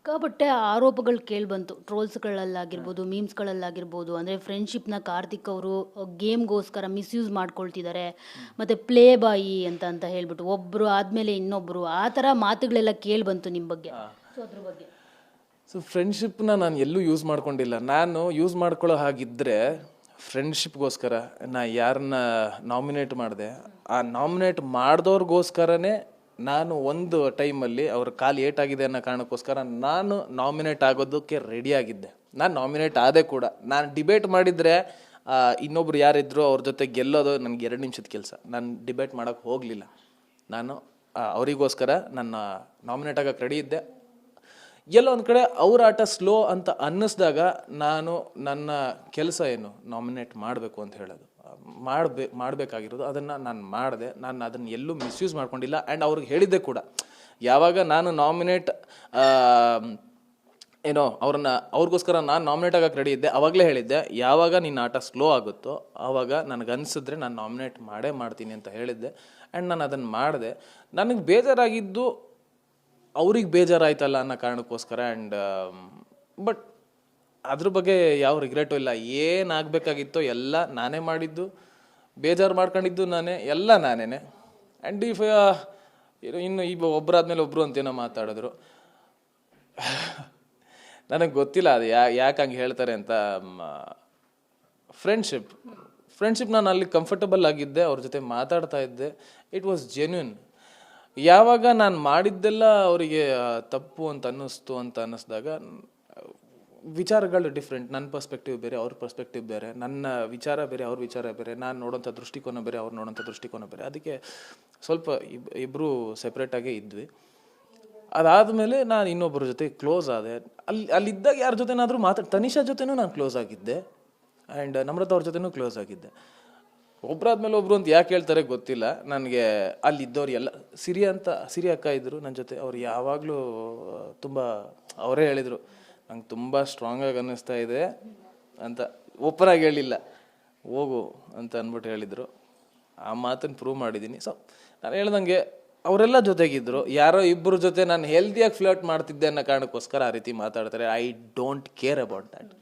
ಸಿಕ್ಕಾಪಟ್ಟೆ ಆರೋಪಗಳು ಕೇಳಿಬಂತು ಟ್ರೋಲ್ಸ್ಗಳಲ್ಲಾಗಿರ್ಬೋದು ಮೀಮ್ಸ್ಗಳಲ್ಲಾಗಿರ್ಬೋದು. ಅಂದರೆ ಫ್ರೆಂಡ್ಶಿಪ್ನ ಕಾರ್ತಿಕ್ ಅವರು ಗೇಮ್ಗೋಸ್ಕರ ಮಿಸ್ಯೂಸ್ ಮಾಡ್ಕೊಳ್ತಿದ್ದಾರೆ, ಮತ್ತು ಪ್ಲೇ ಬಾಯಿ ಅಂತ ಹೇಳ್ಬಿಟ್ಟು ಒಬ್ಬರು ಆದಮೇಲೆ ಇನ್ನೊಬ್ಬರು ಆ ಥರ ಮಾತುಗಳೆಲ್ಲ ಕೇಳಿಬಂತು ನಿಮ್ಮ ಬಗ್ಗೆ. ಸೊ ಅದ್ರ ಬಗ್ಗೆ ಸೊ ಫ್ರೆಂಡ್ಶಿಪ್ನ ನಾನು ಎಲ್ಲೂ ಯೂಸ್ ಮಾಡ್ಕೊಂಡಿಲ್ಲ. ನಾನು ಯೂಸ್ ಮಾಡ್ಕೊಳ್ಳೋ ಹಾಗಿದ್ದರೆ ಫ್ರೆಂಡ್ಶಿಪ್ಗೋಸ್ಕರ ನಾ ಯಾರನ್ನ ನಾಮಿನೇಟ್ ಮಾಡಿದೆ, ಆ ನಾಮಿನೇಟ್ ಮಾಡಿದವ್ರಿಗೋಸ್ಕರನೇ ನಾನು ಒಂದು ಟೈಮಲ್ಲಿ ಅವ್ರ ಕಾಲು ಏಟಾಗಿದೆ ಅನ್ನೋ ಕಾರಣಕ್ಕೋಸ್ಕರ ನಾನು ನಾಮಿನೇಟ್ ಆಗೋದಕ್ಕೆ ರೆಡಿಯಾಗಿದ್ದೆ. ನಾನು ನಾಮಿನೇಟ್ ಆದೆ ಕೂಡ. ನಾನು ಡಿಬೇಟ್ ಮಾಡಿದರೆ ಇನ್ನೊಬ್ರು ಯಾರಿದ್ರು ಅವ್ರ ಜೊತೆ ಗೆಲ್ಲೋದು ನನಗೆ 2 ನಿಮಿಷದ ಕೆಲಸ. ನಾನು ಡಿಬೇಟ್ ಮಾಡೋಕ್ಕೆ ಹೋಗಲಿಲ್ಲ. ನಾನು ಅವರಿಗೋಸ್ಕರ ನನ್ನ ನಾಮಿನೇಟ್ ಆಗೋಕ್ಕೆ ರೆಡಿ ಇದ್ದೆ. ಎಲ್ಲೋ ಒಂದು ಕಡೆ ಅವ್ರ ಆಟ ಸ್ಲೋ ಅಂತ ಅನ್ನಿಸ್ದಾಗ ನಾನು ನನ್ನ ಕೆಲಸ ಏನು ನಾಮಿನೇಟ್ ಮಾಡಬೇಕು ಅಂತ ಹೇಳೋದು, ಮಾಡಬೇಕಾಗಿರೋದು ಅದನ್ನು ನಾನು ಮಾಡಿದೆ. ನಾನು ಅದನ್ನು ಎಲ್ಲೂ ಮಿಸ್ಯೂಸ್ ಮಾಡ್ಕೊಂಡಿಲ್ಲ. ಆ್ಯಂಡ್ ಅವ್ರಿಗೆ ಹೇಳಿದ್ದೆ ಕೂಡ, ಯಾವಾಗ ನಾನು ನಾಮಿನೇಟ್ ಅವ್ರಿಗೋಸ್ಕರ ನಾನು ನಾಮಿನೇಟ್ ಆಗೋಕ್ಕೆ ರೆಡಿ ಇದ್ದೆ, ಆವಾಗಲೇ ಹೇಳಿದ್ದೆ, ಯಾವಾಗ ನಿನ್ನ ಆಟ ಸ್ಲೋ ಆಗುತ್ತೋ ಆವಾಗ ನನಗನ್ಸಿದ್ರೆ ನಾನು ನಾಮಿನೇಟ್ ಮಾಡೇ ಮಾಡ್ತೀನಿ ಅಂತ ಹೇಳಿದ್ದೆ. ಆ್ಯಂಡ್ ನಾನು ಅದನ್ನು ಮಾಡಿದೆ. ನನಗೆ ಬೇಜಾರಾಗಿದ್ದು ಅವ್ರಿಗೆ ಬೇಜಾರಾಯ್ತಲ್ಲ ಅನ್ನೋ ಕಾರಣಕ್ಕೋಸ್ಕರ. ಆ್ಯಂಡ್ ಬಟ್ ಅದ್ರ ಬಗ್ಗೆ ಯಾವ ರಿಗ್ರೆಟು ಇಲ್ಲ. ಏನಾಗಬೇಕಾಗಿತ್ತೋ ಎಲ್ಲ ನಾನೇ ಮಾಡಿದ್ದು, ಬೇಜಾರು ಮಾಡ್ಕೊಂಡಿದ್ದು ನಾನೇ, ಎಲ್ಲ ನಾನೇ. ಆ್ಯಂಡ್ ಇನ್ನು ಈಗ ಒಬ್ಬರಾದ್ಮೇಲೆ ಒಬ್ಬರು ಅಂತೇನೋ ಮಾತಾಡಿದ್ರು. ನನಗೆ ಗೊತ್ತಿಲ್ಲ ಅದು ಯಾಕೆ ಹಂಗೆ ಹೇಳ್ತಾರೆ ಅಂತ. ಫ್ರೆಂಡ್ಶಿಪ್ ನಾನು ಅಲ್ಲಿ ಕಂಫರ್ಟಬಲ್ ಆಗಿದ್ದೆ, ಅವ್ರ ಜೊತೆ ಮಾತಾಡ್ತಾ ಇದ್ದೆ. It was genuine. ಯಾವಾಗ ನಾನು ಮಾಡಿದ್ದೆಲ್ಲ ಅವರಿಗೆ ತಪ್ಪು ಅಂತ ಅನ್ನಿಸ್ದಾಗ ವಿಚಾರಗಳು ಡಿಫ್ರೆಂಟ್. ನನ್ನ ಪರ್ಸ್ಪೆಕ್ಟಿವ್ ಬೇರೆ, ಅವ್ರ ಪರ್ಸ್ಪೆಕ್ಟಿವ್ ಬೇರೆ, ನನ್ನ ವಿಚಾರ ಬೇರೆ, ಅವ್ರ ವಿಚಾರ ಬೇರೆ, ನಾನು ನೋಡೋಂಥ ದೃಷ್ಟಿಕೋನ ಬೇರೆ, ಅವ್ರು ನೋಡೋಂಥ ದೃಷ್ಟಿಕೋನ ಬೇರೆ. ಅದಕ್ಕೆ ಸ್ವಲ್ಪ ಇಬ್ಬರು ಸೆಪ್ರೇಟಾಗೇ ಇದ್ವಿ. ಅದಾದಮೇಲೆ ನಾನು ಇನ್ನೊಬ್ಬರ ಜೊತೆ ಕ್ಲೋಸ್ ಆದೆ. ಅಲ್ಲಿದ್ದಾಗ ಯಾರ ಜೊತೆನಾದರೂ ತನಿಷಾ ಜೊತೆನೂ ನಾನು ಕ್ಲೋಸ್ ಆಗಿದ್ದೆ. ಆ್ಯಂಡ್ ನಮ್ರತ ಅವ್ರ ಜೊತೆನೂ ಕ್ಲೋಸ್ ಆಗಿದ್ದೆ. ಒಬ್ಬರಾದ್ಮೇಲೆ ಒಬ್ಬರು ಅಂತ ಯಾಕೆ ಹೇಳ್ತಾರೆ ಗೊತ್ತಿಲ್ಲ ನನಗೆ. ಅಲ್ಲಿದ್ದವ್ರು ಎಲ್ಲ ಸಿರಿ ಅಕ್ಕ ಇದ್ದರು ನನ್ನ ಜೊತೆ. ಅವ್ರು ಯಾವಾಗಲೂ ತುಂಬ ಅವರೇ ಹೇಳಿದರು, ನಂಗೆ ತುಂಬ ಸ್ಟ್ರಾಂಗಾಗಿ ಅನ್ನಿಸ್ತಾ ಇದೆ ಅಂತ. ಓಪನ್ ಆಗಿ ಹೇಳಿಲ್ಲ, ಹೋಗು ಅಂತ ಅಂದ್ಬಿಟ್ಟು ಹೇಳಿದರು. ಆ ಮಾತನ್ನು ಪ್ರೂವ್ ಮಾಡಿದ್ದೀನಿ. ಸೊ ನಾನು ಹೇಳ್ದಂಗೆ ಅವರೆಲ್ಲ ಜೊತೆಗಿದ್ದರು. ಯಾರೋ ಇಬ್ಬರ ಜೊತೆ ನಾನು ಹೆಲ್ದಿಯಾಗಿ ಫ್ಲರ್ಟ್ ಮಾಡ್ತಿದ್ದೆ ಅನ್ನೋ ಕಾರಣಕ್ಕೋಸ್ಕರ ಆ ರೀತಿ ಮಾತಾಡ್ತಾರೆ. I don't care about that.